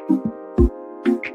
Okay.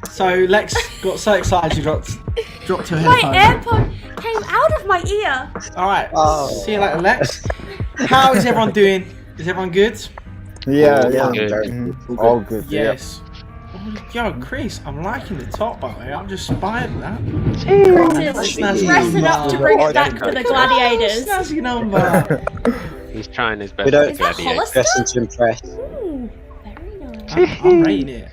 So Lex got so excited she dropped her My headphone. AirPod came out of my ear. All right. See you later, Lex. How is everyone doing? Is everyone good? Yeah, All good. Yes. Oh, yo, Chris, I'm liking the top, by the way. I'm just spying that. Chris is dressing up to bring it back to the gladiators. Snazzy number. He's trying his best. We don't Is that Hollister? dressing to impress. Ooh, very nice. I'm rating it.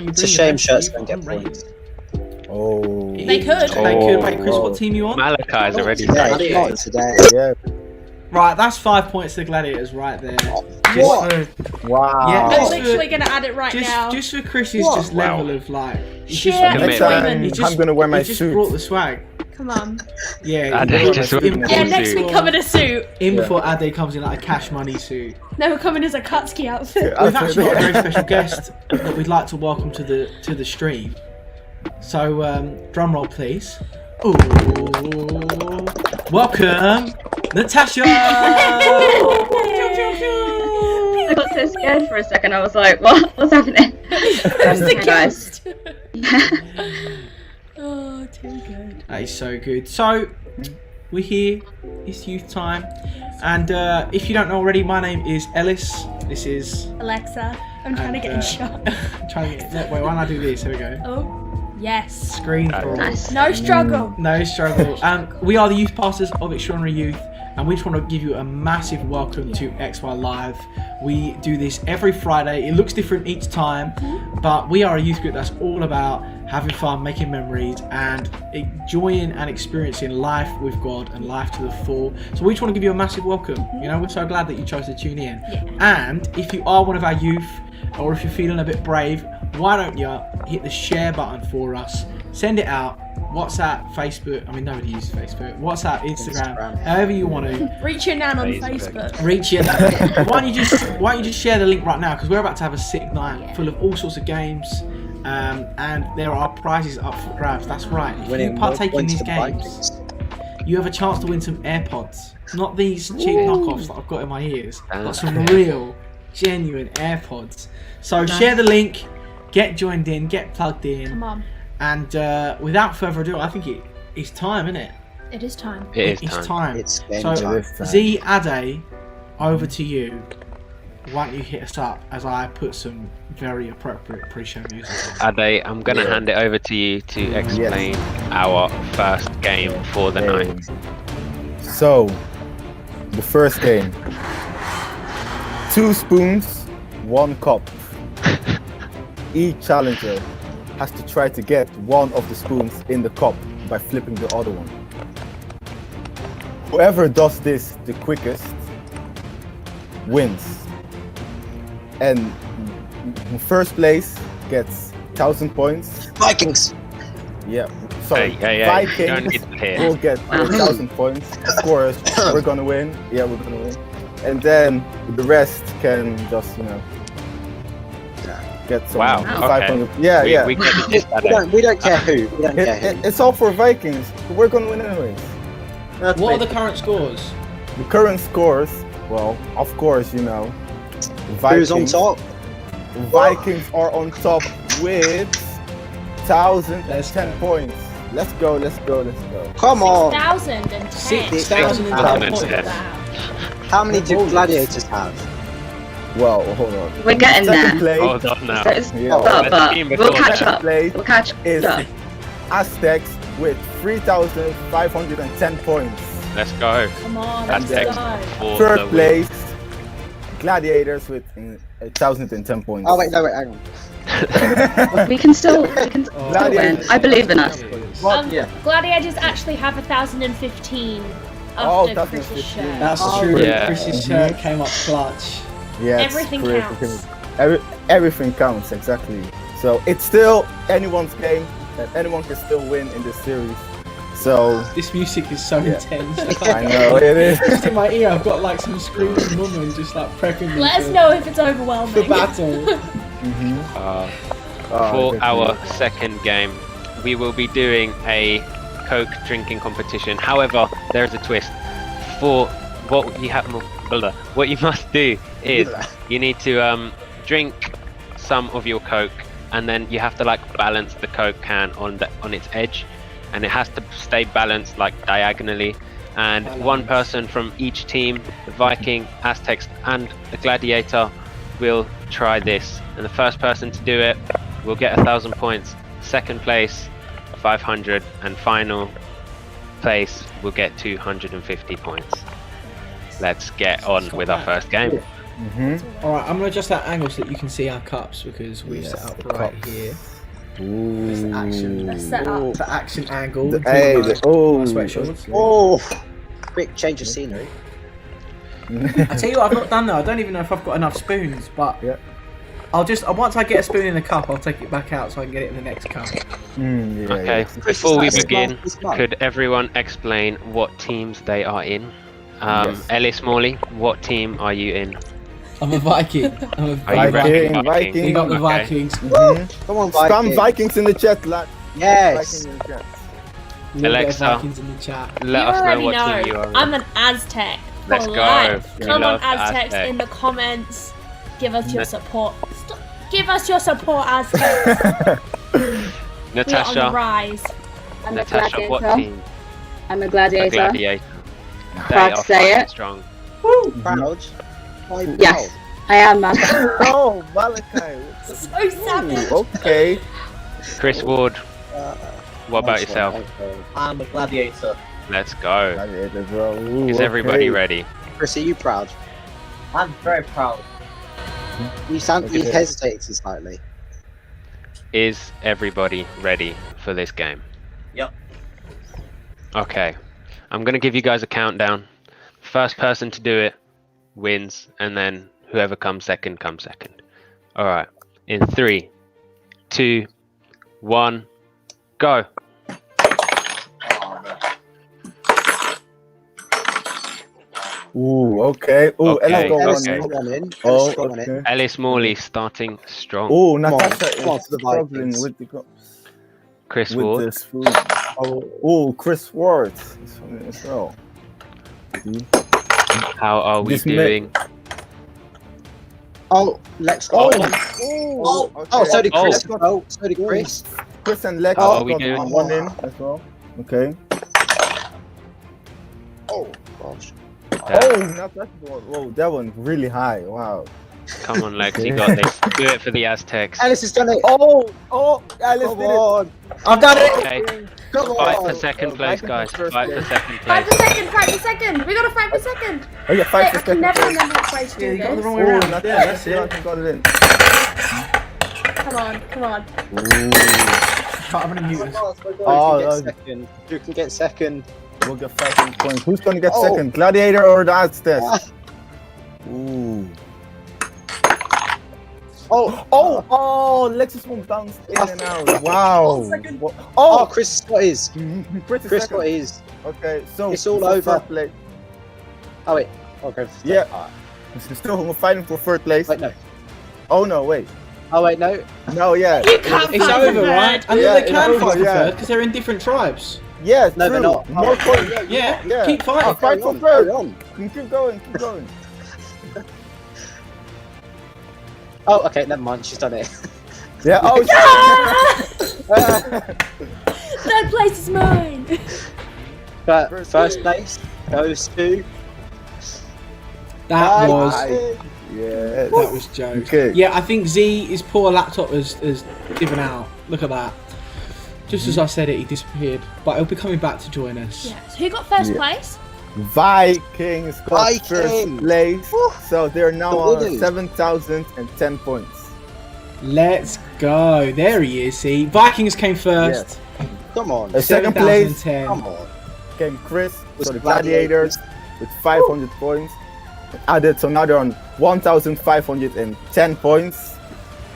It's a shame shirts don't get points. Oh. They could. They could. Wait, Chris, what team you on? Malachi's already Yeah, started. not today. Yeah. Right, that's 5 points to the gladiators right there. What? Wow. Yeah, I'm just literally gonna add it right now. Just for Chris's What? just level of like. He Sheer just, Next employment. he just, I'm gonna wear my he just suit. brought the swag. Come on. Yeah. Ade he brought just it. went In- full Yeah, suit. next we come in a suit. In before Ade comes in like a cash money suit. No, we're coming as a Kutski outfit. We've actually got a very special guest that we'd like to welcome to the stream. So drum roll please. Ooh. Welcome, Natasha. I got so scared for a second. I was like, "What? What's happening?" Who's the Hi, guys. guest? Oh, too good. That is so good. So we're here. It's youth time, and if you don't know already, my name is Ellis. This is Alexa, I'm trying to get in shot. trying to get. Wait, why don't I do this? Here we go. Oh, yes. Screen for all. Nice. No struggle. No struggle. We are the youth pastors of Extraordinary Youth, and we just want to give you a massive welcome to XY Live. We do this every Friday. It looks different each time, but we are a youth group that's all about having fun, making memories, and enjoying and experiencing life with God and life to the full. So we just want to give you a massive welcome. You know, we're so glad that you chose to tune in. And if you are one of our youth, or if you're feeling a bit brave, why don't you hit the share button for us? Send it out. WhatsApp, Facebook. I mean, nobody uses Facebook. WhatsApp, Instagram, however you want to. Reach your nan on Facebook. Reach your nan. Why don't you just share the link right now? Because we're about to have a sick night full of all sorts of games, and there are prizes up for grabs. That's right. If you partake in these games, you have a chance to win some AirPods. Not these cheap knockoffs that I've got in my ears, but some real, genuine AirPods. So share the link, get joined in, get plugged in. Come on. And without further ado, I think it's time, isn't it? It is time. It's time. It's game So, time. Z Ade, over to you. Why don't you hit us up as I put some very appropriate pre-show music on. Ade, I'm going to hand it over to you to explain our first game for the night. So, the first game. 2 spoons, 1 cup. Each challenger has to try to get one of the spoons in the cup by flipping the other one. Whoever does this the quickest wins. And first place gets 1,000 points. Vikings. Yeah, sorry. Don't Vikings need to hear. will get 1,000 points. Of course, we're gonna win. Yeah, we're gonna win. And then the rest can just, get some Wow, 500. okay. Yeah, We get the gist, Ade. We don't care who. We don't care who. It's all for Vikings. We're gonna win anyways. What are the current scores? The current scores, well, of course, Vikings. Who's on top? Vikings are on top with 1,010 points. Let's go. Come on. 6,010. 6,010 points. Wow. How many do gladiators have? Well, hold on. We're getting Second there. place, Hold on now. Yeah. But team we'll before catch that. up. place We'll catch is up. Aztecs with 3,510 points. Let's go. Come on, That's let's excellent. go. For the Third win. place, Gladiators with 1,010 points. Oh wait, no, wait, hang on. We can still win. I believe in us. Gladiators actually have 1,015 Oh, after Chris's 1,015. shirt. That's Oh, true. yeah. Chris's shirt came up clutch. Yes, Everything correct. counts. Everything counts, exactly. So it's still anyone's game, and anyone can still win in this series. So This music is so intense. I know it is. Just in my ear, I've got like some screaming woman just like prepping me Let us for know if it's the overwhelming. battle. For definitely. our second game, we will be doing a Coke drinking competition. However, there is a twist. For what you must do is you need to drink some of your Coke, and then you have to like balance the Coke can on its edge, and it has to stay balanced like diagonally. And one person from each team, the Viking, Aztecs, and the Gladiator, will try this. And the first person to do it will get 1,000 points. Second place, 500, and final place will get 250 points. Let's get on with our first game. Alright, I'm gonna adjust that angle so that you can see our cups because we've set up right here. It's the action. Let's set up. The action angle. Hey, My sweatshorts. Oh, quick change of scenery. I tell you what, I've not done though. I don't even know if I've got enough spoons, but Yeah. I'll just once I get a spoon in the cup, I'll take it back out so I can get it in the next cup. Okay, Yeah. before we It's begin, smart, it's smart. could everyone explain what teams they are in? Yes. Ellis Morley, what team are you in? I'm a Viking. I'm a Are you Viking. Viking. Big up the Okay. Vikings. Come on, Spam Vikings. Vikings in the chat, lad. Yes. Vikings in the chat. We'll get Alexa. Vikings in the chat. Let You us know already what know. team you are in. I'm an Aztec. For Let's go. life. We Come on, love Aztecs, Aztec. in the comments. Give us your Ne- support. Give us your support, Aztecs. We are on the Natasha, rise. I'm a Natasha, what gladiator. team? I'm a The gladiator. Gladiator. They Proud are to say fucking it. strong. Proud. Yes, I am, man. Oh, Malachi. So savage. Okay. Chris Ward, what about Nice yourself? one. I'm a gladiator. Let's go. Gladiators, bro. Ooh, Is everybody okay. ready? Chris, are you proud? I'm very proud. You sound Okay. you hesitated slightly. Is everybody ready for this game? Yep. Okay. I'm gonna give you guys a countdown. First person to do it wins, and then whoever comes second comes second. All right. In 3, 2, 1, go. Ooh, okay. Ooh, Okay, Ella's got Ellis okay. got one in. Oh, Ellis got one in. okay. Ellis Morley starting strong. Ooh, Come on, Natasha come on is for the struggling Vikings. with the Chris with Ward. the spoon. Oh, Chris Ward is on it as well. How are we This ma- doing? Oh, Lex got one. Oh, so did Chris. Oh. Oh, so did Chris. Chris and Lex How are got we doing? one in as well. Okay. Oh, gosh. Oh, Natasha got whoa, that one really high. Wow. Come on, Lex, you got this. Do it for the Aztecs. Ellis has done it. Oh, Alice Come did it. on. I've done it. Okay, Come fight on. for second Oh, place, Vikings guys. first Fight for place. second Fight place. for second, fight for second. We gotta fight for second. Oh yeah, Wait, fight I for can second. never remember which way to Yeah, do you got it the this. wrong way around. Natasha, Yeah, that's it. Natasha got it in. Come on, come on. Can't have any mutants. Oh, Who can get second? Who can get second? We'll get 5 points. Who's gonna get Oh. second? Gladiator or the Aztecs? Ah. Ooh. Oh, Lexus one bounced in and out. Oh, Wow. second. Wha- oh, Oh, Chris got his. Chris is Chris second. got his. Okay, so It's all for over. third place. Oh wait. Okay. Yeah. Alright. We're still fighting for third place. Wait, no. Oh no, wait. Oh wait, no. No, yeah. You can't It's fight for over, right? third. And Yeah, then they can it's fight over, for yeah. third because they're in different tribes. Yes, No, they're true. not. More points. Yeah, Yeah. keep fighting. Fight Carry for on, third. carry on. Keep going, keep going. Oh, okay, never mind. She's done it. Yeah. Oh. Third place is mine. But first place goes to. That was Yeah. that was Joe. Okay. Yeah, I think Z, his poor laptop has given out. Look at that. Just as I said it, he disappeared. But he'll be coming back to join us. Yeah. So who got first Yeah. place? Vikings got Vikings. first place, so they're now The on winners. 7,010 points. Let's go. There he is. See, Vikings came first. Come on. Second place 7,010. Come on. came Chris, Was so the Gladiators. Gladiators with 500 points. Added, so now they're on 1,510 points.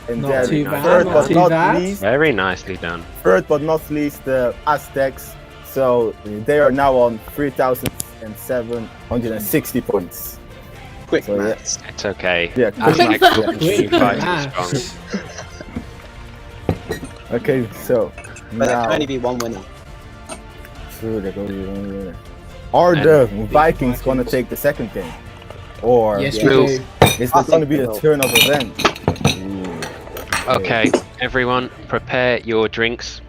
And Not then too bad, third not but too not bad. least, Very nicely done. third but not least, the Aztecs. So they are now on 3,760 points. Quick So, yeah. maths. It's okay. Yeah, Aztecs quick will match. continue fighting Maths. strong. Okay, so But there now can only be one winner. true, they're going to be one winner. Are the Vikings gonna take the second game, or Yes, Yeah. we Will. do. is I it gonna think be they a will. turn of events? Okay, everyone, prepare your drinks.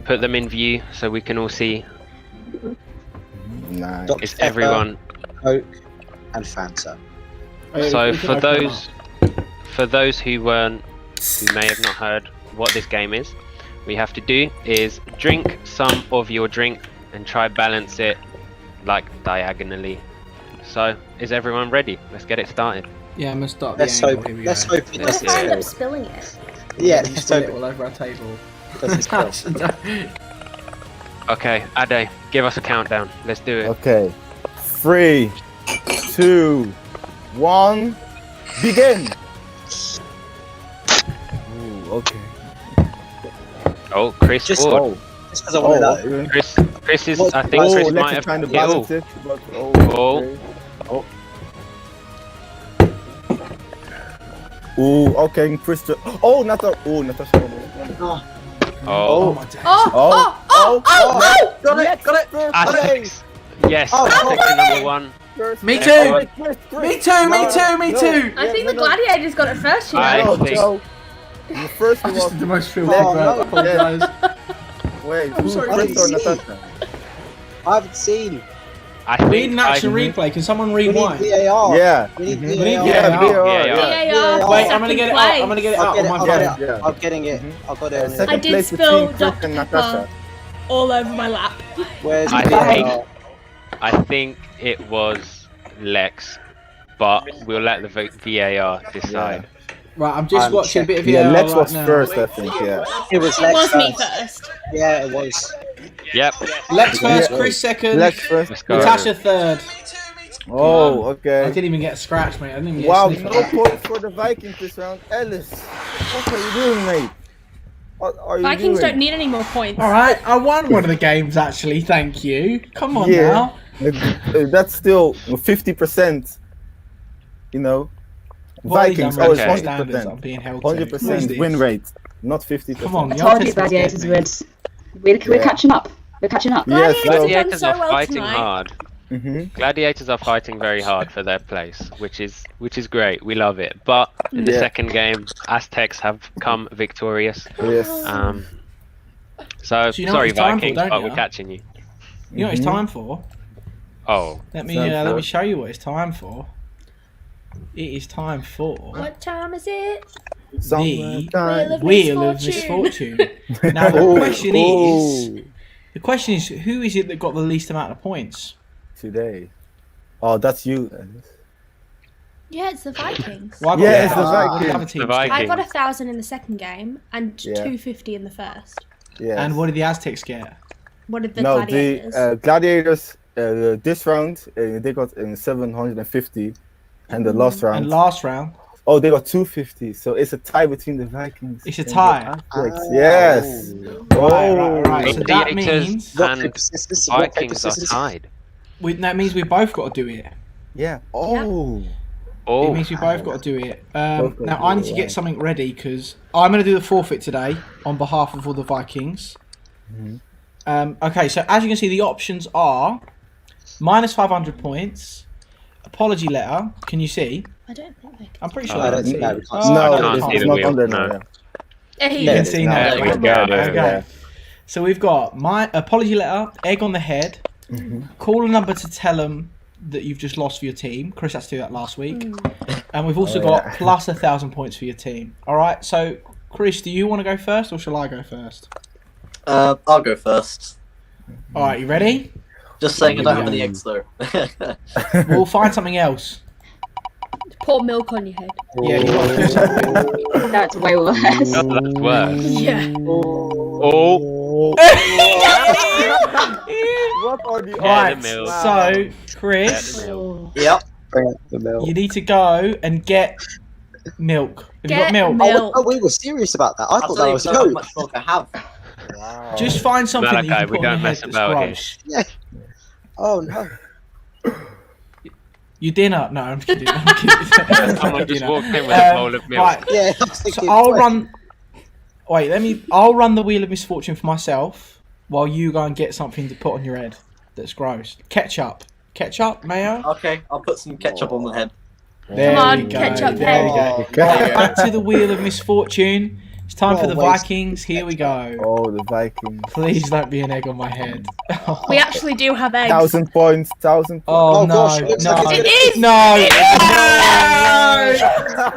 Put them in view so we can all see. Nice. Dr. Is Pepper, everyone? Coke, and Fanta. So for those who may have not heard what this game is, we have to do is drink some of your drink and try balance it like diagonally. So is everyone ready? Let's get it started. Yeah, I'm gonna start Let's the angle. hope. Here we Let's go. hope it What if doesn't I end up spill. spilling it? Yeah, Just let's spill hope it all over our table. it doesn't spill. Okay, Ade, give us a countdown. Let's do it. Okay, 3, 2, 1, begin. Ooh, okay. Oh, Chris Just- Ward. Oh, Just because I want to know. even- Chris is. What- I think oh, Chris Lex might is have. trying to Yeah, balance it, but Oh. okay. Ooh, okay, Chris. Oh, Natasha. Oh, Natasha. oh, Oh my days. Got it, got it. Aztecs. Yes, Oh, Aztecs are number one. Me Next too. one. Me too. Me too. Me too. I think the gladiators got it first, you know. I No, think- Joe. The first I one just was did the most filthy Oh, work. no. I apologise. wait. I'm sorry, Chris or Chris. Natasha? I haven't seen. I We need think an I, action replay. Can someone We need rewind? VAR. Yeah. We need We need VAR. Yeah, VAR. VAR. Yeah, Yeah. VAR for Wait, I'm gonna second get it place. out. I'm gonna get it I'll out get on it. my I'll phone. get it. Yeah. I'm getting it. I've got it. Second I did place spill between Chris Dr. and Pepper Natasha. all over my lap. Where's I the think- I think it was Lex, but we'll let the VAR decide. Right, I'm just I'm watching a bit of Yeah, VAR Lex right was now. first, I think. Yeah. It was It Lex was me first. first. Yeah, it was. Yep. Lex first, Yeah. Chris second, Lex first. Let's go. Natasha third. Oh, I okay. didn't even get a scratch, mate. I didn't even get Wow, a sniff no at that. points for the Vikings this round. Ellis, what are you doing, mate? What are you Vikings doing? don't need any more points. All right, I won one of the games actually. Thank you. Come on Yeah. now. That's still 50%. You know, What are these Vikings. Oh, it's unrealistic standards I'm 100%. being held to? What is 100% this? win rate, not 50%. Come on, I y'all told you just Gladiators forget me. would. We're Yeah. catching up. We're catching up. Yes, Gladiators so- have done Gladiators so are well fighting tonight. hard. Gladiators are fighting very hard for their place, which is great. We love it. But in the Yeah. second game, Aztecs have come victorious. Yes. So So you know what sorry, it's time for, Vikings, don't but you? we're catching you. You know what it's time for? Oh, Let me Time let for- me show you what it's time for. It is time for What time is it? Summertime. Wheel of Misfortune. Now the question is, who is it that got the least amount of points? Today. Oh, that's you. Ellis. Yeah, it's the Vikings. Well, I got Yeah, it's that. the What did Vikings. other teams The get? Vikings. I got 1,000 in the second game and Yeah. 250 in the first. Yes. And what did the Aztecs get? What did the No, Gladiators? the Gladiators. This round, they got 750, and the last round. And last round, Oh, they got 250. So it's a tie between the Vikings. It's a and the tie. Aztecs. Yes. right. So that Gladiators means Rock, and paper, scissors, rock, paper, Vikings are scissors. tied. that means we both got to do it. Yeah. Oh. It Oh, means we both got to do it. Both got Now to I do need it, to get right. something ready because I'm going to do the forfeit today on behalf of all the Vikings. Okay, so as you can see, the options are minus 500 points, apology letter. Can you see? I don't think they can. I'm pretty sure. I I don't can think see. that we can't Oh, see. No, I can't it's see the not wheel, under no. now. Hey, You can see now. There we go. Okay. So we've got my apology letter, egg on the head, call a number to tell them that you've just lost for your team. Chris had to do that last week. And we've also Oh, got yeah. plus 1,000 points for your team. All right. So Chris, do you want to go first or shall I go first? I'll go first. All right. You ready? Just saying I don't have Yeah. any eggs though. We'll find something else. Pour milk on your head. Yeah, you got to do something. That's way worse. oh, that's worse. Yeah. Oh, What are the Right. the milk. So Chris, Get the milk. Yep. Bring up the milk. you need to go and get milk. Have you got Get milk? milk. Oh, we were serious about that. I I'll thought tell that you was a how joke. much milk I have. Wow. Just find something that you Malachi, can we put on your don't head mess that's about here. gross. Oh no. Your dinner? No, I'm kidding. I'm kidding. Someone just walked in with a bowl of milk. Right, Yeah, I was so thinking. I'll run. Wait, I'll run the wheel of misfortune for myself, while you go and get something to put on your head that's gross. Ketchup, mayo. Okay, I'll put some ketchup on my head. There Come on, we go, ketchup there we head. go. Right, back to the wheel of misfortune. It's time for Oh, the waste. Vikings. Here we go. Oh, the Vikings. Please don't be an egg on my head. We actually do have eggs. 1,000 points. 1,000 points. Oh, Oh, no, gosh, it looks no, like It is! no,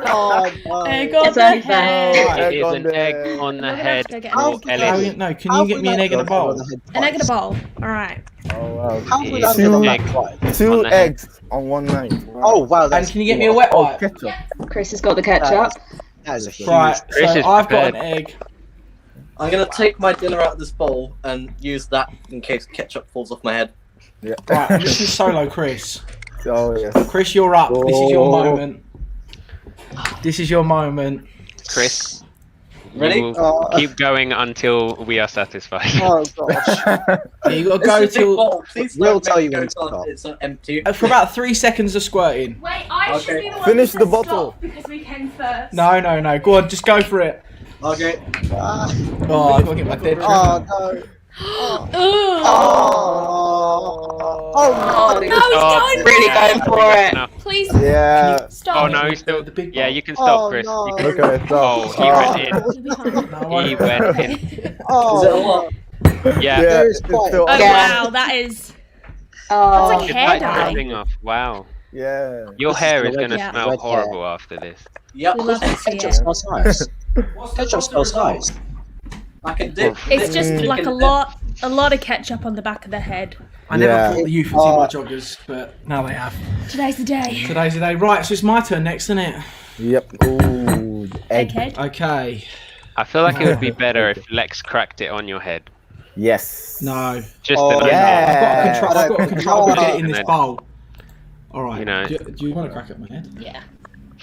Oh, no. Egg on It's the only head. fair. It is an egg on the We're gonna have head to go get for an no. Ellis. No, can you get me an egg in a bowl? An egg in a bowl. Alright. Oh, wow. How have we It's landed on an that egg. twice? Two on the head. eggs on one night. Oh wow, And that's can you get me a wet wipe? Ketchup. Chris has got the ketchup. That is a huge. Right, Chris so is I've got an prepared. egg. I'm gonna take my dinner out of this bowl and use that in case ketchup falls off my head. Yeah. Right, this is solo Chris. Oh, yes. Chris, you're up. This is your Oh. moment. This is your moment. Chris, Ready? you will Oh, keep going until we are satisfied. oh gosh. Yeah, you got to This go is a big till bowl. Please We'll don't tell make you it go when to till stop. it's empty. for about 3 seconds of squirting. Wait, I should be the one Finish to the bottle. stop because we came first. No. Go on, just go for it. Okay. Ah, Oh, I've got to get my dead. oh no. Oh. Oh. No, don't Really going for it. No. Please Can stop. Oh no, he's still. The big Yeah, bowl. you can stop, Oh, Chris. no. You can... Okay, Oh, stop. he went in. You'll be fine. No, I He won't. went in. Oh. Is it a lot? Yeah. Yeah, There is it's quite- still Oh Yeah. wow, that is. Oh, That's like It's hair like dye. dripping off. Wow. Yeah. Your This is hair the is gonna red- smell red hair. horrible after this. Yep. We love to see Ketchup it. smells nice. Ketchup smells nice. I can dip. It's just like a lot A lot of ketchup on the back of the head. I never Yeah. thought the youth would see my joggers, but now they have. Today's the day. Today's the day. Right, so it's my turn next, isn't it? Yep. Ooh, egg. Egghead. Okay. I feel like it would be better if Lex cracked it on your head. Yes. No. Just Oh, the yeah. I've got to control Yeah. get it in this bowl. All right. You know. Do you want to crack it, my head? Yeah.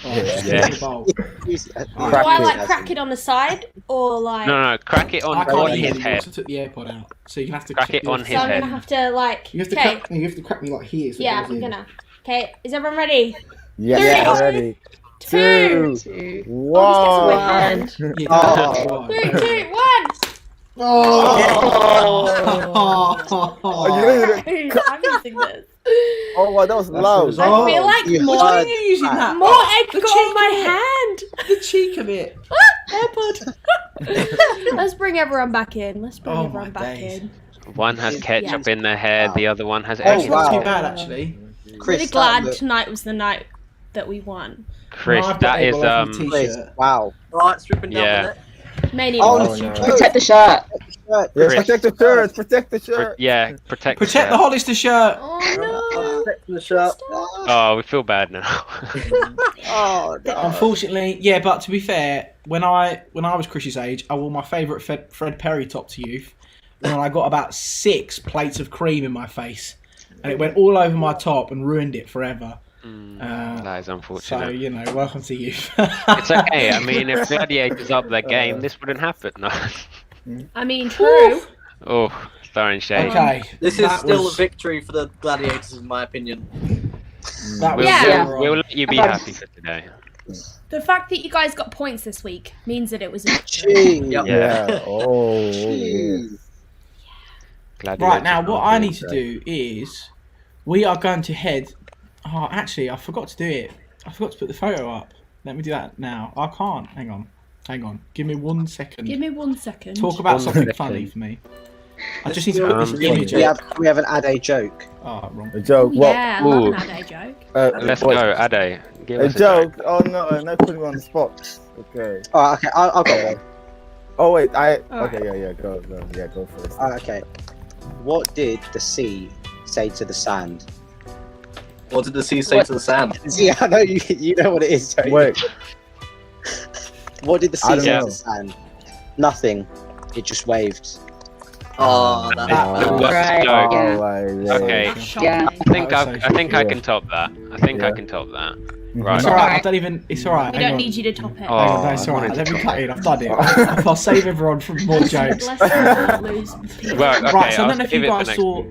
All right, just Yeah. get in the bowl. Do Crack I it. like crack it on the side or like? No, crack it I on can't his hear head. I took the AirPod out, so you can have to Crack it on So his I'm head. gonna have to like. You have to Okay. crack. You have to crack me like here. So it Yeah, goes I'm in. gonna. Okay, is everyone ready? Yeah. Three. Ready. 2, 2, One. 1. Yeah, Oh. 3, 2, 1. Oh, you didn't- I'm using this. oh wow, that was loud. was I Oh. feel like You more, heard Are you using that? more egg The got cheek on my of it. hand. The cheek of it. AirPod. Let's bring everyone back in. Let's bring Oh everyone my back days. in. One has ketchup in their head, the other one has Oh, egg. It's not wow. too bad actually. Chris, Really glad that look- tonight was the night that we won. Chris, No, I've got that egg is all over my Chris, t-shirt. wow. Right, stripping down Yeah. the net. Mainly Oh, Oh, no. no. Protect the shirt. Yeah, Chris. protect the shirt. Protect the shirt. Yeah, protect Protect the shirt. Hollister shirt. Oh I'm no. protecting the shirt. Oh, we feel bad now. Oh, no. Unfortunately, yeah, but to be fair, when I was Chris's age, I wore my favourite Fred Perry top to youth, and I got about 6 plates of cream in my face, and it went all over my top and ruined it forever. That is So unfortunate. you know, welcome to youth. It's okay. I mean, if Gladiators up their game, this wouldn't happen. No. I mean, true. Oh, throwing shade. Okay, This is that still was- a victory for the Gladiators, in my opinion. That was Yeah. We'll let you be happy for today. The fact that you guys got points this week means that it was a victory. Jeez. Yep. Yeah. Oh. yeah. Jeez. Gladiators Right, now what are I good. need to do is we are going to head. Oh, actually, I forgot to do it. I forgot to put the photo up. Let me do that now. I can't. Hang on. Give me 1 second. Give me 1 second. Talk about 1 something second. funny for me. I just need to put this Um, image We up. have an Ade joke. Oh, wrong. A joke. Ooh, What? yeah, I love Ooh. an Ade joke. Let's what? go, Ade. Give A us joke. Oh no, no, put me on the spot. Okay. Oh, okay, I'll go then. Oh wait, Alright. Okay, yeah, go first. Okay. What did the sea say to the sand? What did the sea say to the sand? See, I know you know what it is. Don't you? Wait. What did the I sea don't say know. to the sand? Nothing. It just waved. Oh, that That- What's Right, the joke? yeah. Okay. That's shocking. Yeah. I think That was so I think I yeah. can top that. I think I Yeah. can top that. Mm-hmm. Right. It's alright. I don't even. It's alright. We don't need you to top it. Oh. Hang on, no, it's I alright. wanted Let to me top cut it. I've done it. I'll save everyone from more jokes. Let's not lose people. Well, okay, Right. So I I'll don't know if save you it for guys next saw. week.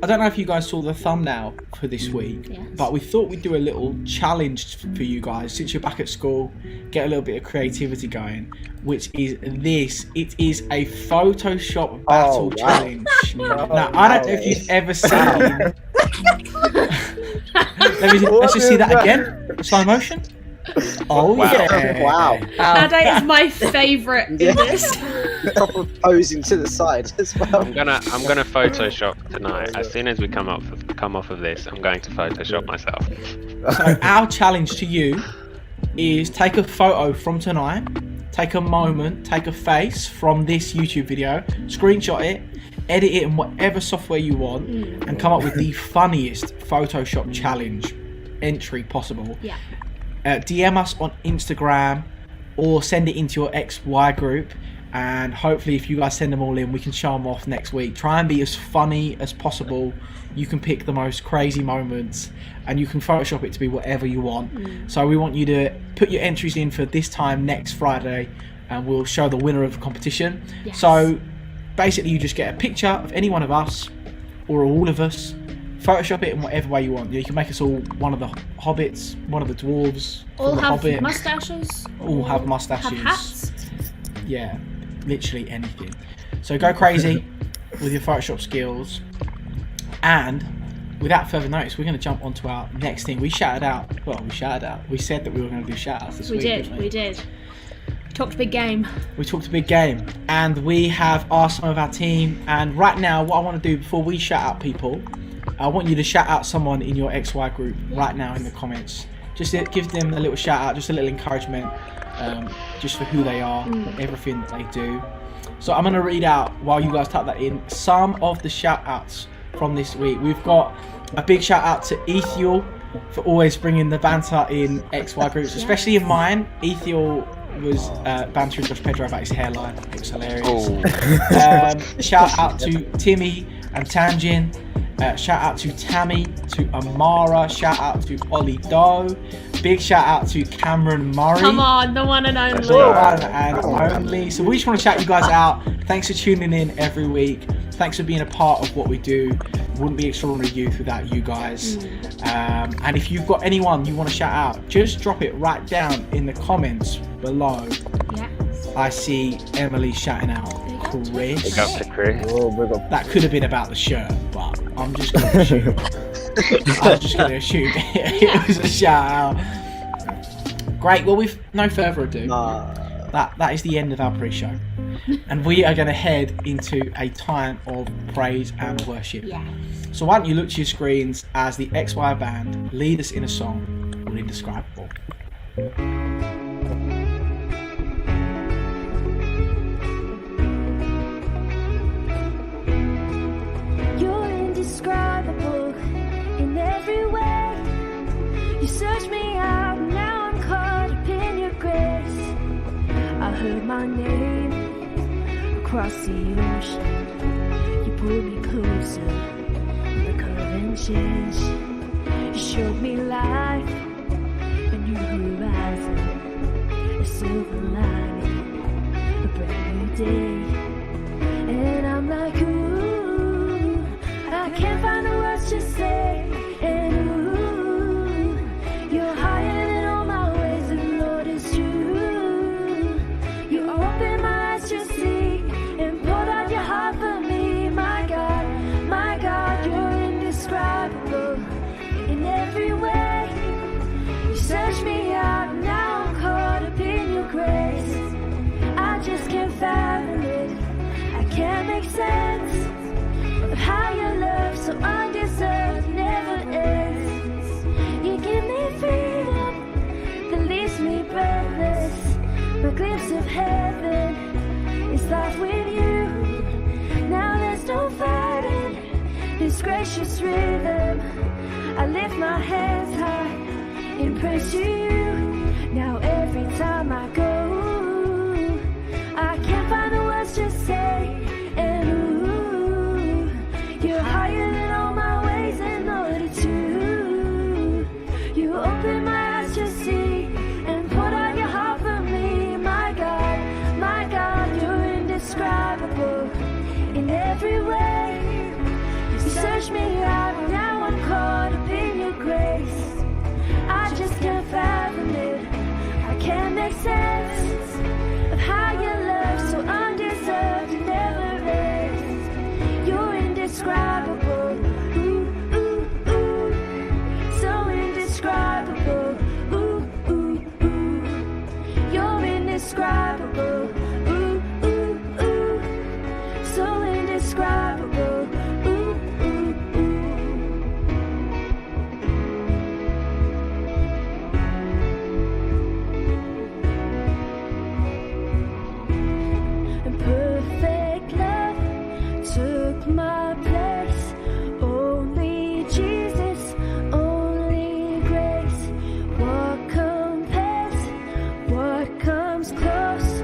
I don't know if you guys saw the thumbnail for this week, Yes. but we thought we'd do a little challenge for you guys since you're back at school, get a little bit of creativity going, which is this. It is a Photoshop battle wow. challenge. Oh, Now, I don't know if you've ever seen. Let's just see that again. Slow motion. Oh Wow. yeah! Wow. Ade is my favourite in Yeah. this. Proper posing to the side as well. I'm gonna Photoshop tonight. As soon as we come off of this, I'm going to Photoshop myself. So our challenge to you is take a photo from tonight, take a moment, take a face from this YouTube video, screenshot it, edit it in whatever software you want, and come up with the funniest Photoshop challenge entry possible. Yeah. DM us on Instagram or send it into your XY group, and hopefully if you guys send them all in, we can show them off next week. Try and be as funny as possible. You can pick the most crazy moments and you can Photoshop it to be whatever you want. So we want you to put your entries in for this time next Friday, and we'll show the winner of the competition. Yes. So basically you just get a picture of any one of us or all of us, Photoshop it in whatever way you want. You can make us all one of the hobbits, one of the dwarves, All from the have Hobbit. mustaches. All have mustaches. Have hats. Yeah, literally anything. So go crazy with your Photoshop skills. And without further notice, we're going to jump onto our next thing. We said that we were going to do shout-outs this We week. did. didn't We did. Talked big game. We talked a big game, and we have asked some of our team. And right now, what I want to do before we shout out people, I want you to shout out someone in your XY group right now in the comments. Just to give them a little shout out, just a little encouragement, just for who they are, everything that they do. So I'm going to read out, while you guys type that in, some of the shout outs from this week. We've got a big shout out to Ethiel for always bringing the banter in XY groups, especially in mine. Ethiel was bantering Josh Pedro about his hairline. It was hilarious. Shout out to Timmy and Tanjin. Shout out to Tammy, to Amara. Shout out to Ollie Doe. Big shout out to Cameron Murray. Come on, the one and only. The one and only. So we just want to shout you guys out. Thanks for tuning in every week. Thanks for being a part of what we do. Wouldn't be Extraordinary Youth without you guys. And if you've got anyone you want to shout out, just drop it right down in the comments below. Yes. I see Emily shouting out Chris. Big up to Chris. Oh, big up. That could have been about the shirt, but I'm just going to assume. I'm just going to assume it was a shout out. Great. Well, with no further ado, that is the end of our pre-show. And we are going to head into a time of praise and worship. Yeah. So why don't you look to your screens as the XY band lead us in a song called Indescribable. You're indescribable in every way. You search me out, now I'm caught up in your grace. I heard my name across the ocean. You pulled me closer, the current changed. You showed me life, a new horizon, a silver lining, a brand new day. And I'm like, ooh, I can't find the words to say. And ooh, you're higher than all my ways, and Lord, it's true. You open my eyes to see and poured out your heart for me. My God, you're indescribable in every way. You search me out, now I'm caught up in your grace. I just can't fathom it, I can't make sense of how your love so undeserved never ends. You give me freedom that leaves me breathless. My glimpse of heaven is life with you. Now there's no fighting this gracious rhythm. I lift my hands high in praise to you. Now every time I go, I can't find the words to say. And ooh, you're higher than all my ways, and Lord, it's true. You open my eyes to see and poured out your heart for me. My God, you're indescribable in every way. You search me out, now I'm caught up in your grace. I just can't fathom it, I can't make sense of how your love so undeserved never ends. You're indescribable, ooh, ooh, ooh, so indescribable, ooh, ooh, ooh. You're indescribable, ooh, ooh, ooh, so indescribable, ooh, ooh, ooh. And perfect love took my place. Only Jesus, only grace. What compares? What comes close?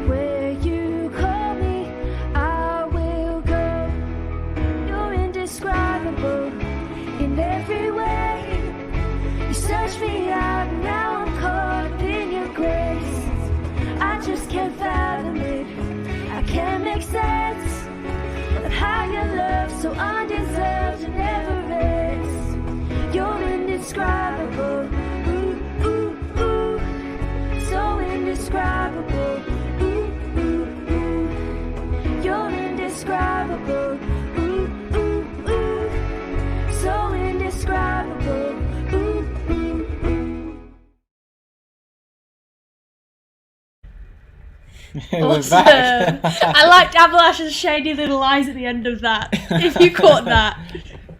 Where you call me, I will go. You're indescribable in every way. You search me out, now I'm caught up in your grace. I just can't fathom it, I can't make sense of how your love so undeserved never ends. You're indescribable, ooh, ooh, ooh, so indescribable, ooh, ooh, ooh. You're indescribable, ooh, ooh, ooh, so indescribable, ooh, ooh, ooh. We're Awesome. back. I liked Abalash's shady little eyes at the end of that. If you caught that,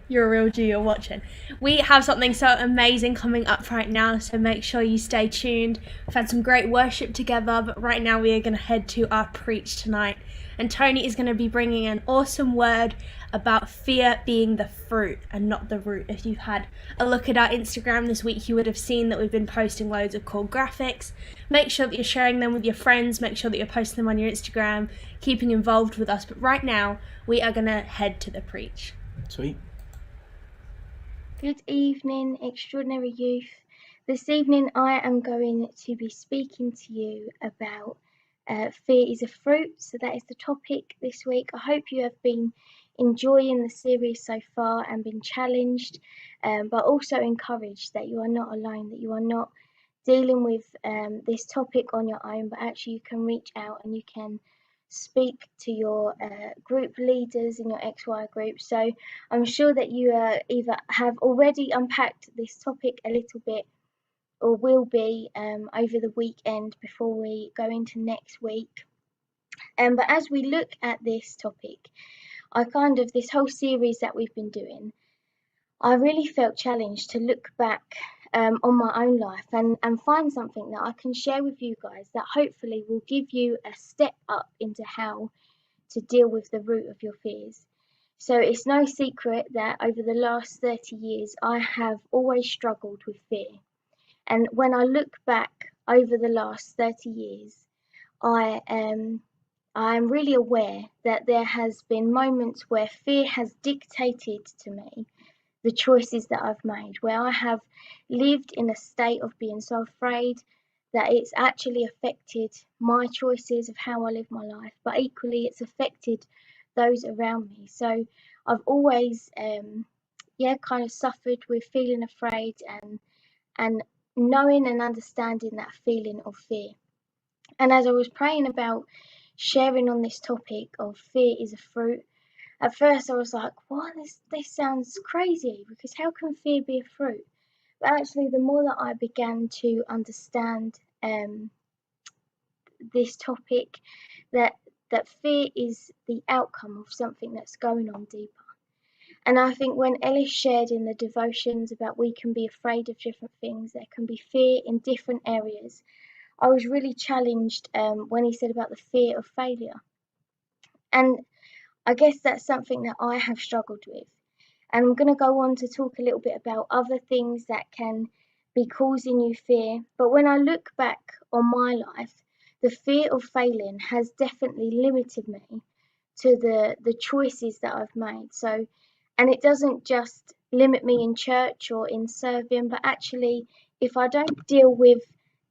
you're a real G, you're watching. We have something so amazing coming up right now, so make sure you stay tuned. We've had some great worship together, but right now we are going to head to our preach tonight. and Tony is going to be bringing an awesome word about fear being the fruit and not the root. If you've had a look at our Instagram this week, you would have seen that we've been posting loads of cool graphics. Make sure that you're sharing them with your friends, make sure that you're posting them on your Instagram, keeping involved with us. But right now, we are going to head to the preach. Sweet. Good evening, extraordinary youth. This evening I am going to be speaking to you about fear is a fruit. So that is the topic this week. I hope you have been enjoying the series so far and been challenged, but also encouraged that you are not alone, that you are not dealing with this topic on your own, but actually you can reach out and you can speak to your group leaders in your XY group. So I'm sure that you either have already unpacked this topic a little bit or will be over the weekend before we go into next week. But as we look at this topic, this whole series that we've been doing, I really felt challenged to look back on my own life and find something that I can share with you guys that hopefully will give you a step up into how to deal with the root of your fears. So it's no secret that over the last 30 years, I have always struggled with fear. And when I look back over the last 30 years, I am really aware that there has been moments where fear has dictated to me the choices that I've made, where I have lived in a state of being so afraid that it's actually affected my choices of how I live my life, but equally it's affected those around me. So I've always kind of suffered with feeling afraid and knowing and understanding that feeling of fear. And as I was praying about sharing on this topic of fear is a fruit, at first I was like, what? This sounds crazy, because how can fear be a fruit? But actually, the more that I began to understand this topic, that fear is the outcome of something that's going on deeper. And I think when Ellis shared in the devotions about we can be afraid of different things, there can be fear in different areas, I was really challenged when he said about the fear of failure. And I guess that's something that I have struggled with. And I'm going to go on to talk a little bit about other things that can be causing you fear. But when I look back on my life, the fear of failing has definitely limited me to the choices that I've made. So, and it doesn't just limit me in church or in serving, but actually, if I don't deal with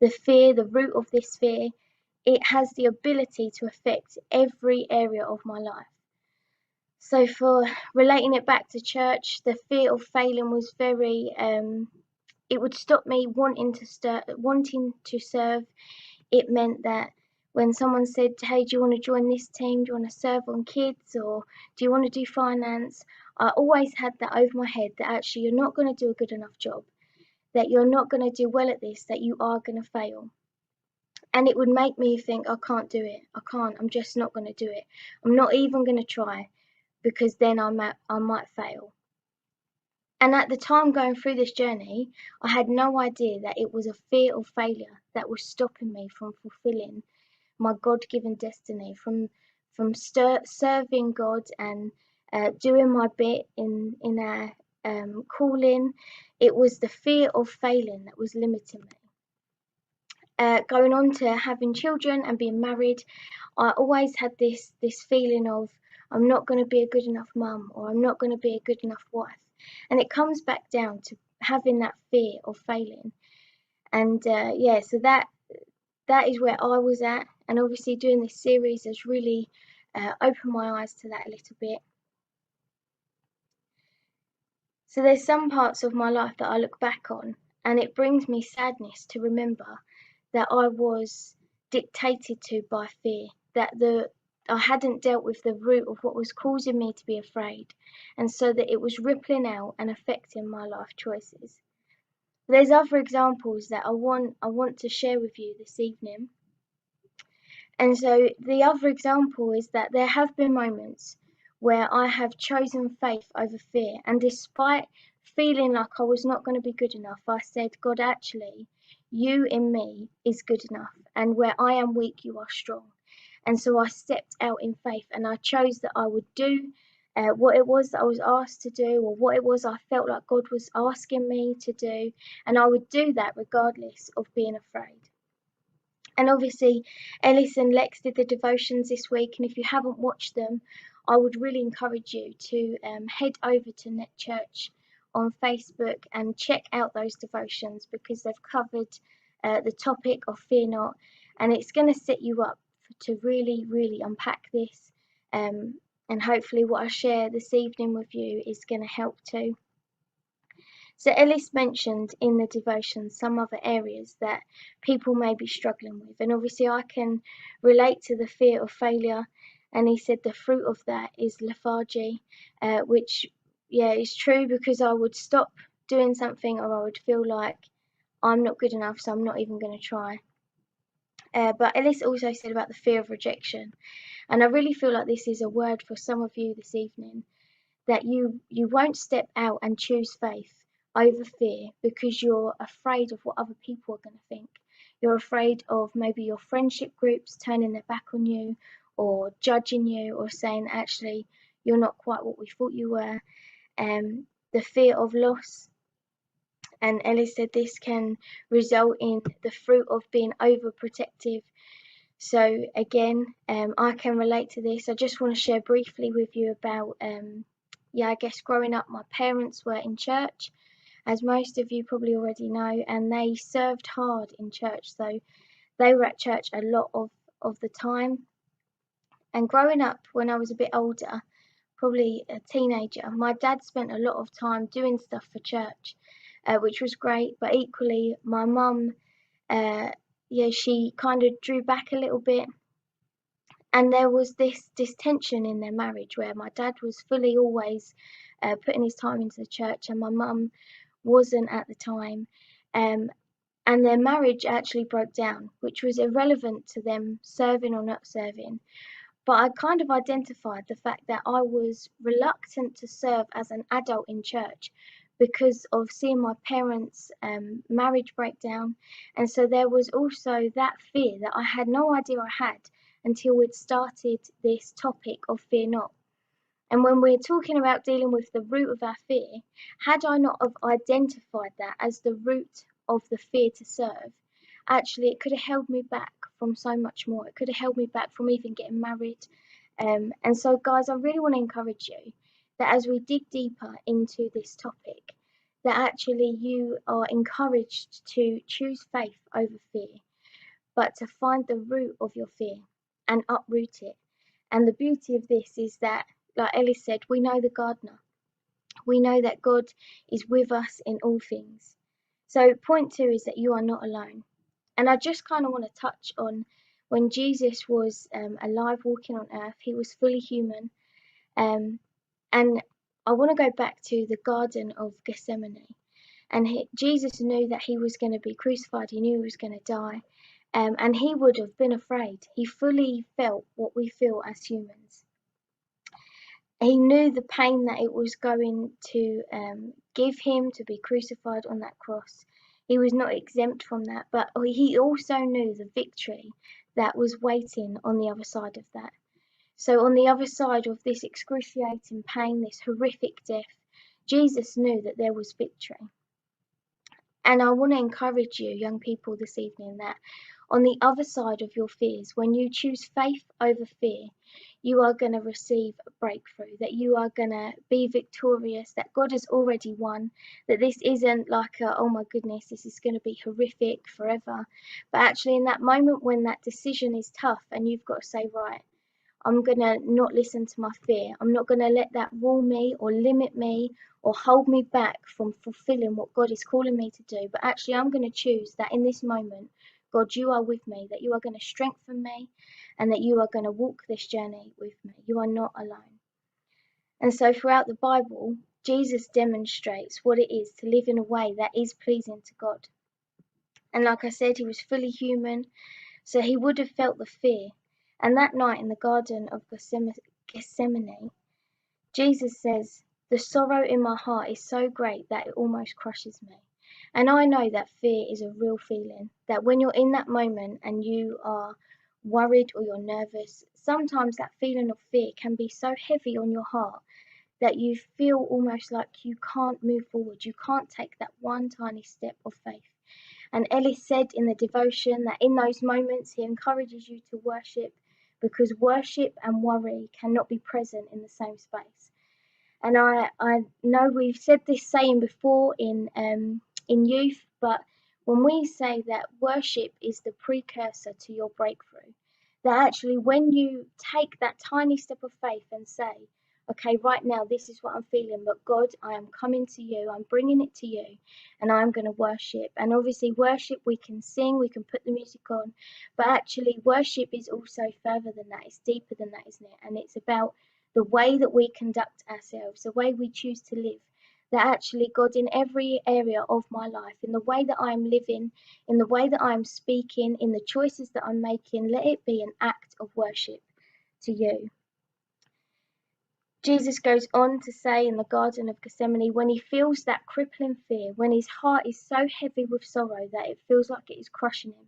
the fear, the root of this fear, it has the ability to affect every area of my life. So for relating it back to church, the fear of failing was very, it would stop me wanting to serve. It meant that when someone said, hey, do you want to join this team? Do you want to serve on kids? Or do you want to do finance? I always had that over my head that actually you're not going to do a good enough job, that you're not going to do well at this, that you are going to fail. And it would make me think, I can't do it. I'm just not going to do it. I'm not even going to try, because then I might fail. And at the time going through this journey, I had no idea that it was a fear of failure that was stopping me from fulfilling my God-given destiny, from serving God and doing my bit in our calling. It was the fear of failing that was limiting me. Going on to having children and being married, I always had this feeling of I'm not going to be a good enough mum, or I'm not going to be a good enough wife. And it comes back down to having that fear of failing. And so that is where I was at. And obviously doing this series has really opened my eyes to that a little bit. So there's some parts of my life that I look back on, and it brings me sadness to remember that I was dictated to by fear, that I hadn't dealt with the root of what was causing me to be afraid, and so that it was rippling out and affecting my life choices. There's other examples that I want to share with you this evening. And so the other example is that there have been moments where I have chosen faith over fear, and despite feeling like I was not going to be good enough, I said, God, actually, you in me is good enough, and where I am weak, you are strong. And so I stepped out in faith, and I chose that I would do what it was that I was asked to do, or what it was I felt like God was asking me to do, and I would do that regardless of being afraid. And obviously, Ellis and Lex did the devotions this week, and if you haven't watched them, I would really encourage you to head over to Net Church on Facebook and check out those devotions, because they've covered the topic of fear not, and it's going to set you up to really, really unpack this. And hopefully what I share this evening with you is going to help too. So Ellis mentioned in the devotion some other areas that people may be struggling with, and obviously I can relate to the fear of failure, and he said the fruit of that is lethargy, which is true, because I would stop doing something, or I would feel like I'm not good enough, so I'm not even going to try. But Ellis also said about the fear of rejection, and I really feel like this is a word for some of you this evening, that you won't step out and choose faith over fear because you're afraid of what other people are going to think. You're afraid of maybe your friendship groups turning their back on you, or judging you, or saying actually you're not quite what we thought you were. The fear of loss, and Ellis said this can result in the fruit of being overprotective. So again, I can relate to this. I just want to share briefly with you about, I guess growing up, my parents were in church, as most of you probably already know, and they served hard in church. So they were at church a lot of the time. And growing up, when I was a bit older, probably a teenager, my dad spent a lot of time doing stuff for church, which was great. But equally, my mum, she kind of drew back a little bit. And there was this tension in their marriage where my dad was fully always putting his time into the church, and my mum wasn't at the time. And their marriage actually broke down, which was irrelevant to them serving or not serving. But I kind of identified the fact that I was reluctant to serve as an adult in church because of seeing my parents' marriage break down. And so there was also that fear that I had no idea I had until we'd started this topic of fear not. And when we're talking about dealing with the root of our fear, had I not have identified that as the root of the fear to serve, actually it could have held me back from so much more. It could have held me back from even getting married. And so guys, I really want to encourage you that as we dig deeper into this topic, that actually you are encouraged to choose faith over fear, but to find the root of your fear and uproot it. And the beauty of this is that, like Ellis said, we know the gardener. We know that God is with us in all things. So point 2 is that you are not alone. And I just kind of want to touch on when Jesus was alive walking on earth, he was fully human. And I want to go back to the Garden of Gethsemane. And Jesus knew that he was going to be crucified. He knew he was going to die. And he would have been afraid. He fully felt what we feel as humans. He knew the pain that it was going to give him to be crucified on that cross. He was not exempt from that, but he also knew the victory that was waiting on the other side of that. So on the other side of this excruciating pain, this horrific death, Jesus knew that there was victory. And I want to encourage you, young people, this evening, that on the other side of your fears, when you choose faith over fear, you are going to receive a breakthrough, that you are going to be victorious, that God has already won, that this isn't like oh my goodness, this is going to be horrific forever. But actually in that moment when that decision is tough and you've got to say, right, I'm going to not listen to my fear. I'm not going to let that rule me or limit me or hold me back from fulfilling what God is calling me to do. But actually I'm going to choose that in this moment, God, you are with me, that you are going to strengthen me, and that you are going to walk this journey with me. You are not alone. And so throughout the Bible, Jesus demonstrates what it is to live in a way that is pleasing to God. And like I said, he was fully human, so he would have felt the fear. And that night in the Garden of Gethsemane, Jesus says, "The sorrow in my heart is so great that it almost crushes me." And I know that fear is a real feeling, that when you're in that moment and you are worried or you're nervous, sometimes that feeling of fear can be so heavy on your heart that you feel almost like you can't move forward. You can't take that one tiny step of faith. And Ellis said in the devotion that in those moments he encourages you to worship, because worship and worry cannot be present in the same space. And I know we've said this saying before in youth, but when we say that worship is the precursor to your breakthrough, that actually when you take that tiny step of faith and say, okay, right now this is what I'm feeling, but God, I am coming to you, I'm bringing it to you, and I'm going to worship. And obviously worship, we can sing, we can put the music on, but actually worship is also further than that, it's deeper than that, isn't it? And it's about the way that we conduct ourselves, the way we choose to live, that actually God, in every area of my life, in the way that I'm living, in the way that I'm speaking, in the choices that I'm making, let it be an act of worship to you. Jesus goes on to say in the Garden of Gethsemane, when he feels that crippling fear, when his heart is so heavy with sorrow that it feels like it is crushing him,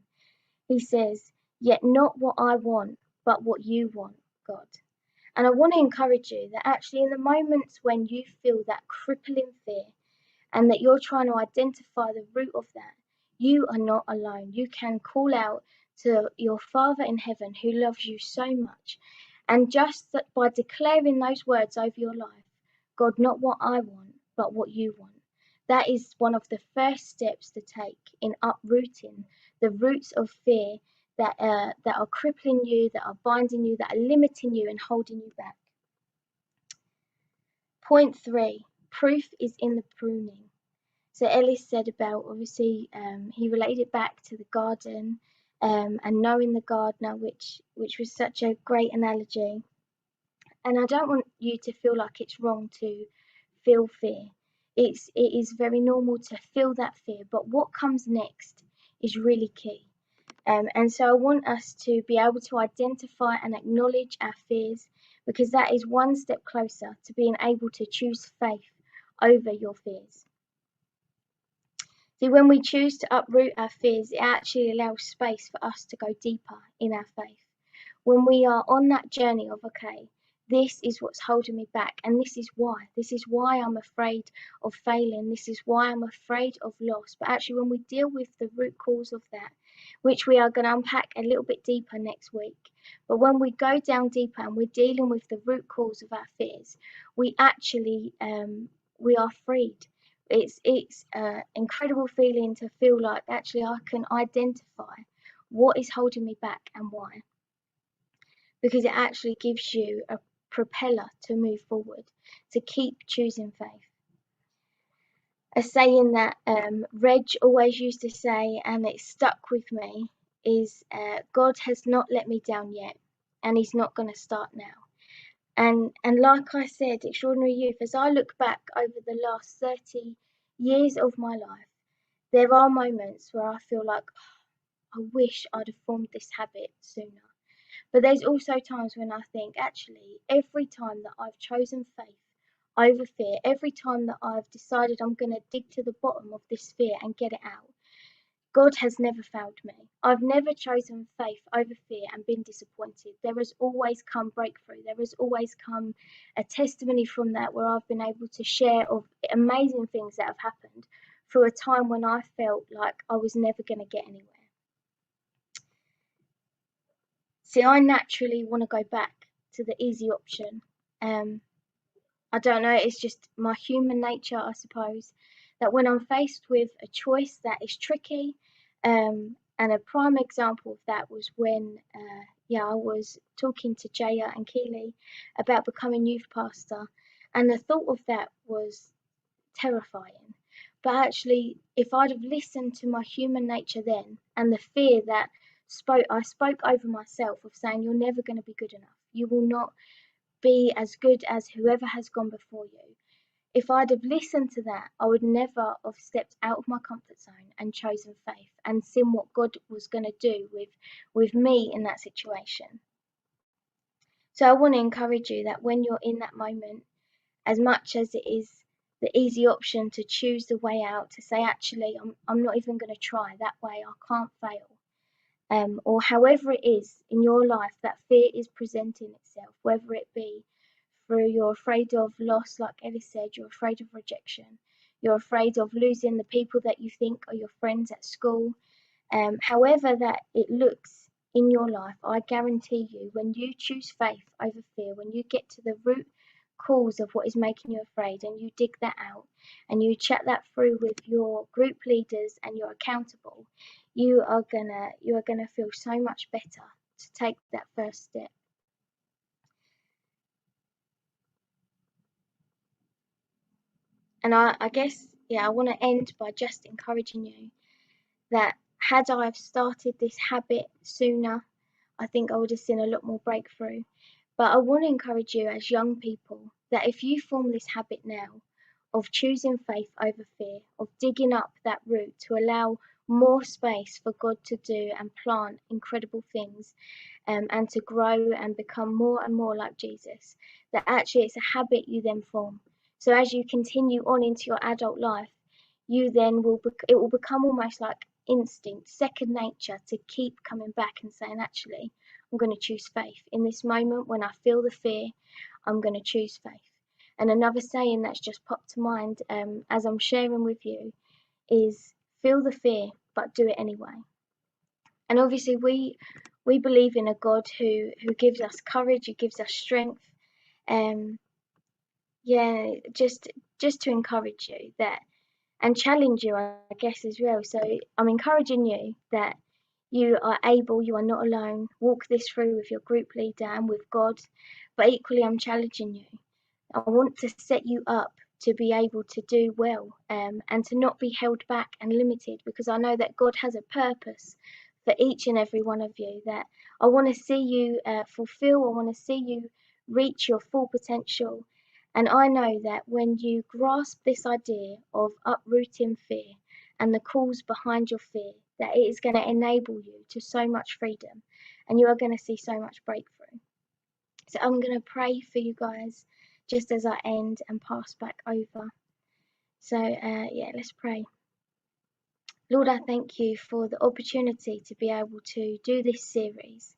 he says, "Yet not what I want, but what you want, God." And I want to encourage you that actually in the moments when you feel that crippling fear and that you're trying to identify the root of that, you are not alone. You can call out to your Father in heaven who loves you so much. And just that by declaring those words over your life, God, not what I want, but what you want. That is one of the first steps to take in uprooting the roots of fear that are crippling you, that are binding you, that are limiting you and holding you back. Point 3, proof is in the pruning. So Ellis said about, obviously, he related it back to the garden and knowing the gardener, which was such a great analogy. And I don't want you to feel like it's wrong to feel fear. It is very normal to feel that fear, but what comes next is really key. And so I want us to be able to identify and acknowledge our fears, because that is one step closer to being able to choose faith over your fears. See, when we choose to uproot our fears, it actually allows space for us to go deeper in our faith. When we are on that journey of, okay, this is what's holding me back, and this is why I'm afraid of failing, this is why I'm afraid of loss. But actually when we deal with the root cause of that, which we are going to unpack a little bit deeper next week, but when we go down deeper and we're dealing with the root cause of our fears, we actually we are freed. It's an incredible feeling to feel like actually I can identify what is holding me back and why, because it actually gives you a propeller to move forward, to keep choosing faith. A saying that Reg always used to say, and it stuck with me, is God has not let me down yet, and he's not going to start now. And like I said, Extraordinary Youth, as I look back over the last 30 years of my life, there are moments where I feel like, oh, I wish I'd have formed this habit sooner. But there's also times when I think, actually, every time that I've chosen faith over fear, every time that I've decided I'm going to dig to the bottom of this fear and get it out, God has never failed me. I've never chosen faith over fear and been disappointed. There has always come breakthrough. There has always come a testimony from that where I've been able to share of amazing things that have happened through a time when I felt like I was never going to get anywhere. See, I naturally want to go back to the easy option. I don't know, it's just my human nature, I suppose, that when I'm faced with a choice that is tricky, and a prime example of that was when I was talking to Jaya and Keely about becoming youth pastor, and the thought of that was terrifying. But actually, if I'd have listened to my human nature then, and the fear that I spoke over myself of saying, you're never going to be good enough, you will not be as good as whoever has gone before you. If I'd have listened to that, I would never have stepped out of my comfort zone and chosen faith and seen what God was going to do with me in that situation. So I want to encourage you that when you're in that moment, as much as it is the easy option to choose the way out, to say, actually, I'm not even going to try, that way I can't fail, or however it is in your life that fear is presenting itself, whether it be through you're afraid of loss, like Ellie said, you're afraid of rejection, you're afraid of losing the people that you think are your friends at school, however that it looks in your life, I guarantee you, when you choose faith over fear, when you get to the root cause of what is making you afraid and you dig that out and you chat that through with your group leaders and you're accountable, you are gonna feel so much better to take that first step. And I guess, I want to end by just encouraging you that had I have started this habit sooner, I think I would have seen a lot more breakthrough. But I want to encourage you as young people that if you form this habit now of choosing faith over fear, of digging up that root to allow more space for God to do and plant incredible things, and to grow and become more and more like Jesus, that actually it's a habit you then form. So as you continue on into your adult life, you then it will become almost like instinct, second nature, to keep coming back and saying, actually, I'm going to choose faith. In this moment when I feel the fear, I'm going to choose faith. And another saying that's just popped to mind as I'm sharing with you is, feel the fear, but do it anyway. And obviously we believe in a God who gives us courage, who gives us strength. Just to encourage you that, and challenge you, I guess, as well. So I'm encouraging you that you are able, you are not alone. Walk this through with your group leader and with God. But equally, I'm challenging you. I want to set you up to be able to do well, and to not be held back and limited, because I know that God has a purpose for each and every one of you, that I want to see you fulfill, I want to see you reach your full potential. And I know that when you grasp this idea of uprooting fear and the cause behind your fear, that it is going to enable you to so much freedom and you are going to see so much breakthrough. So I'm going to pray for you guys just as I end and pass back over. So let's pray. Lord, I thank you for the opportunity to be able to do this series.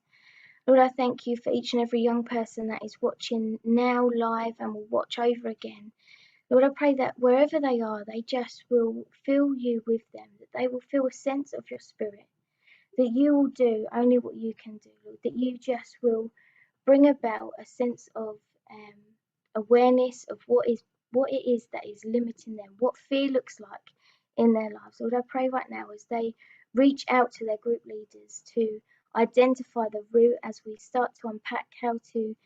Lord, I thank you for each and every young person that is watching now live and will watch over again. Lord, I pray that wherever they are, they just will feel you with them, that they will feel a sense of your spirit, that you will do only what you can do, Lord, that you just will bring about a sense of awareness of what it is that is limiting them, what fear looks like in their lives. Lord, I pray right now as they reach out to their group leaders to identify the root, as we start to unpack how to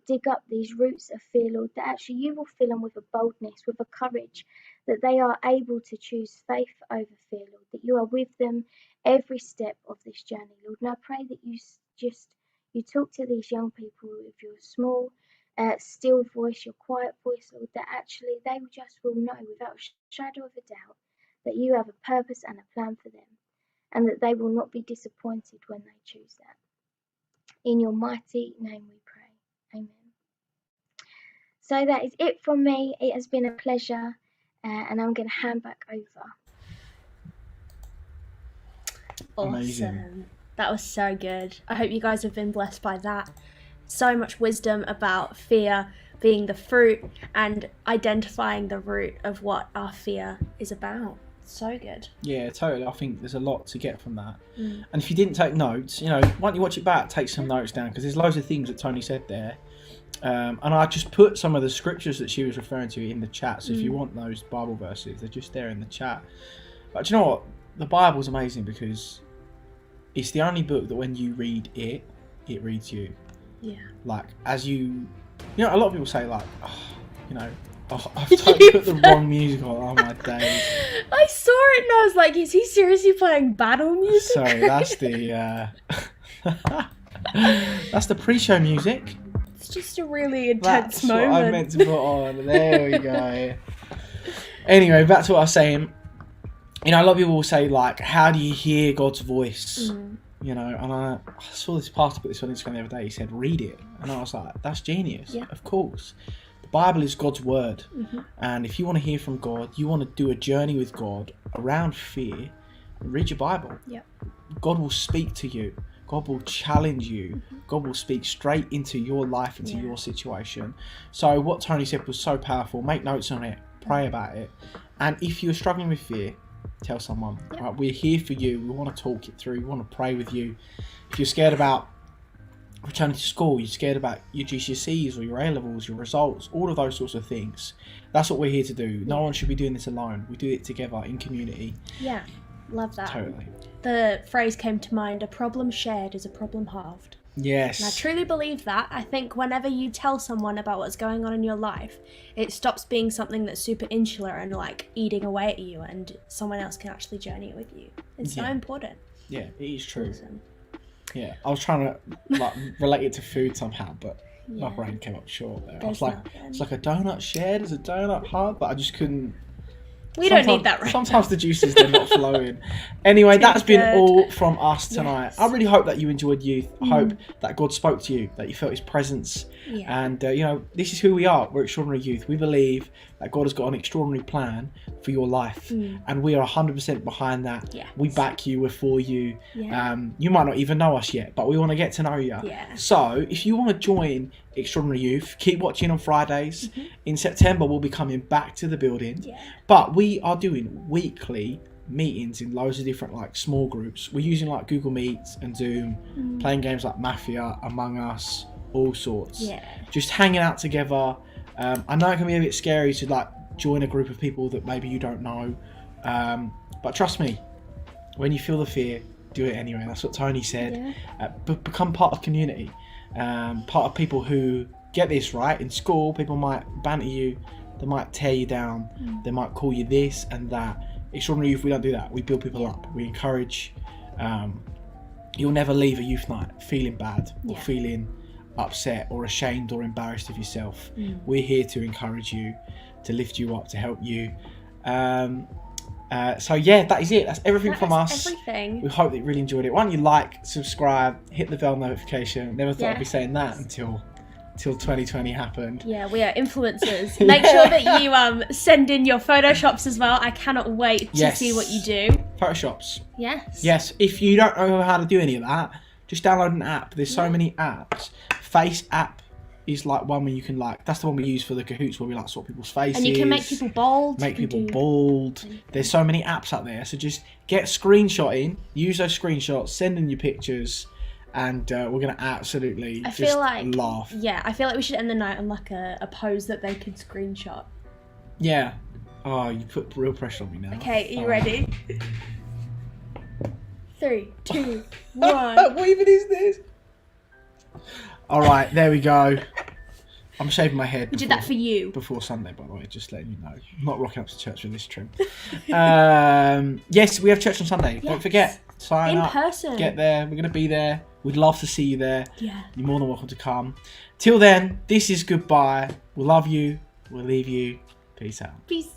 dig up these roots of fear, Lord, that actually you will fill them with a boldness, with a courage, that they are able to choose faith over fear, Lord, that you are with them every step of this journey, Lord. And I pray that you talk to these young people with your small, still voice, your quiet voice, Lord, that actually they just will know without a shadow of a doubt that you have a purpose and a plan for them, and that they will not be disappointed when they choose that. In your mighty name we pray. Amen. So that is it from me. It has been a pleasure, and I'm going to hand back over. Awesome. Amazing. That was so good. I hope you guys have been blessed by that. So much wisdom about fear being the fruit and identifying the root of what our fear is about. So good. Yeah, totally. I think there's a lot to get from that. And if you didn't take notes, why don't you watch it back, take some notes down, because there's loads of things that Tony said there. And I just put some of the scriptures that she was referring to in the chat. So if you want those Bible verses, they're just there in the chat. But do you know what? The Bible's amazing because it's the only book that when you read it, it reads you. Yeah. Like, as you... a lot of people say, like, I've totally put the wrong music on. Oh, my days. I saw it and I was like, is he seriously playing battle music? Sorry, that's the... that's the pre-show music. It's just a really intense That's moment. what I meant to put on. There we go. Anyway, back to what I was saying. A lot of people will say, like, how do you hear God's voice? And I saw this pastor put this on Instagram the other day. He said, read it. And I was like, that's genius. Yeah. Of course. The Bible is God's word. And if you want to hear from God, you want to do a journey with God around fear, read your Bible. Yep. God will speak to you. God will challenge you. God will speak straight into your life, into your situation. So what Tony said was so powerful. Make notes on it. Pray about it. And if you're struggling with fear, tell someone. Yep. Right? We're here for you. We want to talk it through. We want to pray with you. If you're scared about returning to school, you're scared about your GCSEs or your A-levels, your results, all of those sorts of things, that's what we're here to do. No one should be doing this alone. We do it together in community. Yeah, love that. Totally. The phrase came to mind, a problem shared is a problem halved. Yes. And I truly believe that. I think whenever you tell someone about what's going on in your life, it stops being something that's super insular and like eating away at you, and someone else can actually journey it with you. It's so important. Yeah, it is true. Awesome. Yeah, I was trying to like relate it to food somehow, but my Yeah. brain came up short there. I There's was like, nothing. it's like a donut shared as a donut hard, but I just couldn't. We don't need that right Sometimes the juices, they're not flowing. Anyway, that's been good. all from us tonight. Yes. I really hope that you enjoyed youth. I hope that God spoke to you, that you felt his presence. Yeah. And, you know, this is who we are. We're Extraordinary Youth. We believe that God has got an extraordinary plan for your life. And we are 100% behind that. Yes. We back you. We're for you. Yeah. You might not even know us yet, but we want to get to know you. Yeah. So if you want to join Extraordinary Youth, keep watching on Fridays. In September, we'll be coming back to the building. Yeah. But we are doing weekly meetings in loads of different like small groups. We're using like Google Meets and Zoom, playing games like Mafia, Among Us, all sorts. Yeah. Just hanging out together. I know it can be a bit scary to like join a group of people that maybe you don't know. But trust me, when you feel the fear, do it anyway. That's what Tony said. Become part of community. Part of people who get this right. In school, people might banter you. They might tear you down. They might call you this and that. Extraordinary Youth, we don't do that. We build people up. We encourage. You'll never leave a youth night feeling bad or feeling upset or ashamed or embarrassed of yourself. We're here to encourage you, to lift you up, to help you. So yeah, that is it. That's everything from us. Everything. We hope that you really enjoyed it. Why don't you like, subscribe, hit the bell notification. Never thought I'd be Yes. saying that until 2020 happened. Yeah, we are influencers. Make sure that you send in your photoshops as well. I cannot wait to Yes. see what you do. Photoshops. Yes. Yes, if you don't know how to do any of that, just download an app. There's so many apps. Face app is like one where you can like, that's the one we use for the Kahoots where we like sort people's faces. And you can make people bold. Make you can people do- bold. There's so many apps out there. So just get screenshotting, use those screenshots, send in your pictures, and we're going to absolutely I just feel like laugh. Yeah, I feel like we should end the night on like a pose that they could screenshot. Yeah. Oh, you put real pressure on me now. Okay, are you Oh. ready? 3, 2, 1. What even is this? All right, there we go. I'm shaving my head. We did that for you. Before Sunday, by the way, just letting you know. I'm not rocking up to church with this trim. Yes, we have church on Sunday. Don't Yes. forget, sign In up. person. Get there. We're going to be there. We'd love to see you there. Yeah. You're more than welcome to come. Till then, this is goodbye. We love you. We'll leave you. Peace out. Peace.